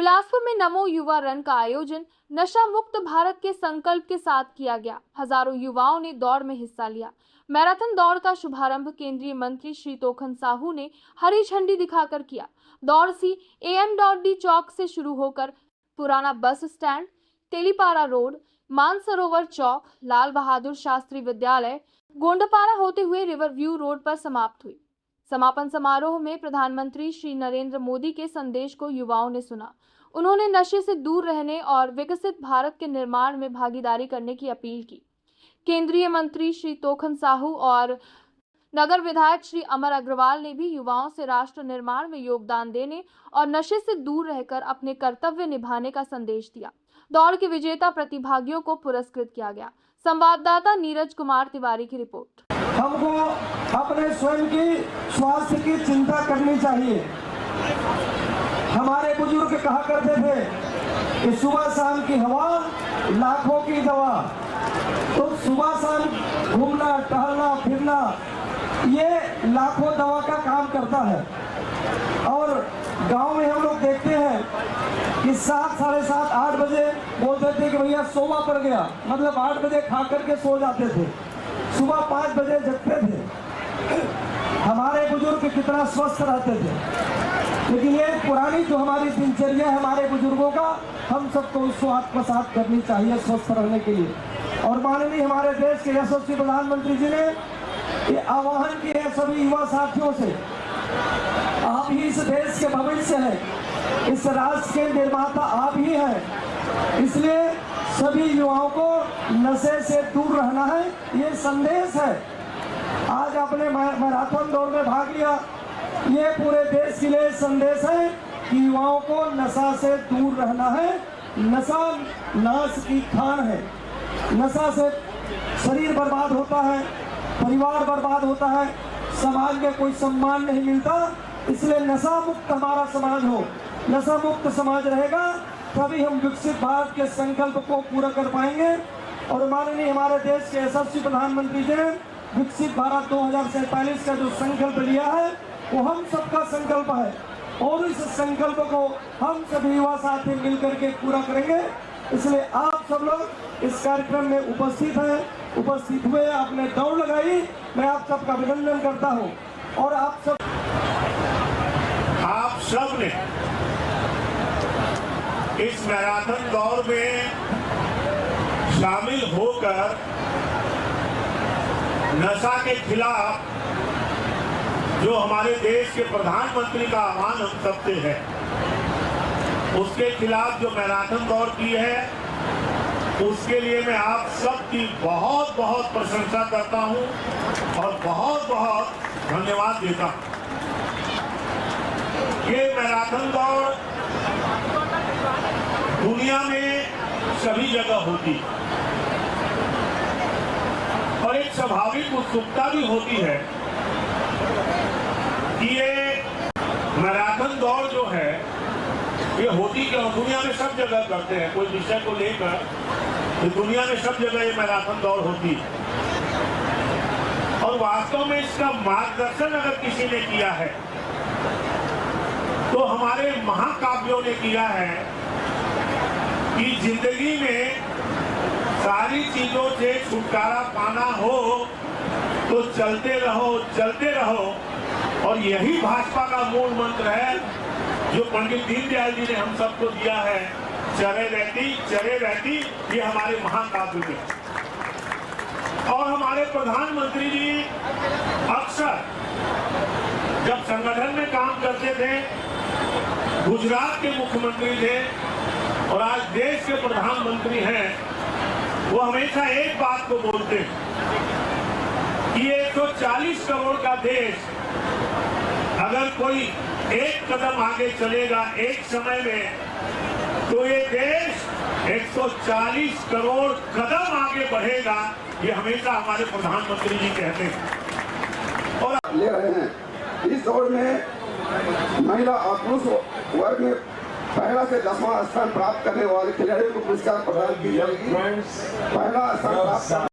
बिलासपुर में नमो युवा रन का आयोजन नशा मुक्त भारत के संकल्प के साथ किया गया। हजारों युवाओं ने दौड़ में हिस्सा लिया। मैराथन दौड़ का शुभारंभ केंद्रीय मंत्री श्री तोखन साहू ने हरी झंडी दिखाकर किया। दौड़ CAM.D चौक से शुरू होकर पुराना bus stand, Telipara road, Mansarovar चौक, लाल बहादुर शास्त्री विद्यालय, गोंडपारा होते हुए रिवर व्यू रोड पर समाप्त हुई। समापन समारोह में प्रधानमंत्री श्री नरेंद्र मोदी के संदेश को युवाओं ने सुना। उन्होंने नशे से दूर रहने और विकसित भारत के निर्माण में भागीदारी करने की अपील की। केंद्रीय मंत्री श्री तोखन साहू और नगर विधायक श्री अमर अग्रवाल ने भी युवाओं से राष्ट्र निर्माण में योगदान देने और नशे से दूर रहकर अपने कर्तव्य निभाने का संदेश दिया। दौड़ के विजेता प्रतिभागियों को पुरस्कृत किया गया। संवाददाता नीरज कुमार तिवारी की रिपोर्ट। हमको अपने स्वयं की स्वास्थ्य की चिंता करनी चाहिए। हमारे बुजुर्ग कहा करते थे कि सुबह शाम की हवा लाखों की दवा। तो सुबह शाम घूमना, टहलना, फिरना ये लाखों दवा का काम करता है। और गांव में हम लोग देखते हैं कि 7, साढ़े 7, 8 बजे बोलते थे कि भैया सोवा पड़ गया, मतलब 8 बजे खा करके सो जाते थे, सुबह 5 बजे जगते थे। हमारे बुजुर्ग कितना स्वस्थ रहते थे। लेकिन ये पुरानी जो हमारी दिनचर्या है हमारे बुजुर्गों का, हम सबको उसको आत्मसात करनी चाहिए स्वस्थ रहने के लिए। और माननीय हमारे देश के यशस्वी प्रधानमंत्री जी ने ये आह्वान किए हैं सभी युवा साथियों से, आप ही इस देश के भविष्य हैं, इस राष्ट्र के निर्माता आप ही हैं। इसलिए सभी युवाओं को नशे से दूर रहना है, ये संदेश है। आज आपने मैराथन दौड़ में भाग लिया, ये पूरे देश के लिए संदेश है कि युवाओं को नशा से दूर रहना है। नशा नाश की खान है। नशा से शरीर बर्बाद होता है, परिवार बर्बाद होता है, समाज में कोई सम्मान नहीं मिलता। इसलिए नशा मुक्त हमारा समाज हो। नशा मुक्त समाज रहेगा तभी हम विकसित भारत के संकल्प को पूरा कर पाएंगे। और माननीय हमारे देश के यशस्वी प्रधानमंत्री जी ने विकसित भारत 2047 का जो संकल्प लिया है वो हम सबका संकल्प है। और इस संकल्प को हम सभी युवा साथी मिलकर के पूरा करेंगे। इसलिए आप सब लोग इस कार्यक्रम में उपस्थित हैं, उपस्थित हुए, आपने दौड़ लगाई, मैं आप सबका अभिनंदन करता हूं। और आप सब ने इस मैराथन दौड़ में शामिल होकर नशा के खिलाफ जो हमारे देश के प्रधानमंत्री का आह्वान हम सबसे है, उसके खिलाफ जो मैराथन दौड़ की है, उसके लिए मैं आप सबकी बहुत बहुत प्रशंसा करता हूं और बहुत बहुत धन्यवाद देता हूं। ये मैराथन दौड़ दुनिया में सभी जगह होती और एक स्वाभाविक उत्सुकता भी होती है कि ये मैराथन दौड़ जो है ये होती क्यों। दुनिया में सब जगह करते हैं, कोई विषय को लेकर तो दुनिया में सब जगह ये मैराथन दौड़ होती है। और वास्तव में इसका मार्गदर्शन अगर किसी ने किया है तो हमारे महाकाव्यों ने किया है कि जिंदगी में सारी चीजों से छुटकारा पाना हो तो चलते रहो। और यही भाजपा का मूल मंत्र है जो पंडित दीनदयाल जी ने हम सबको दिया है, चरे रहती, ये हमारे महाकाव्य में। और हमारे प्रधानमंत्री जी अक्सर जब संगठन में काम करते थे, गुजरात के मुख्यमंत्री थे और आज देश के प्रधानमंत्री हैं, वो हमेशा एक बात को बोलते हैं कि 140 करोड़ का देश अगर कोई एक कदम आगे चलेगा एक समय में, तो ये देश 140 करोड़ कदम आगे बढ़ेगा। ये हमेशा हमारे प्रधानमंत्री जी कहते हैं। और ले रहे हैं इस दौड़ में महिला और पुरुष वर्ग में पहला से 10वां स्थान प्राप्त करने वाले खिलाड़ियों को पुरस्कार प्रदान की जाएगी। पहला स्थान प्राप्त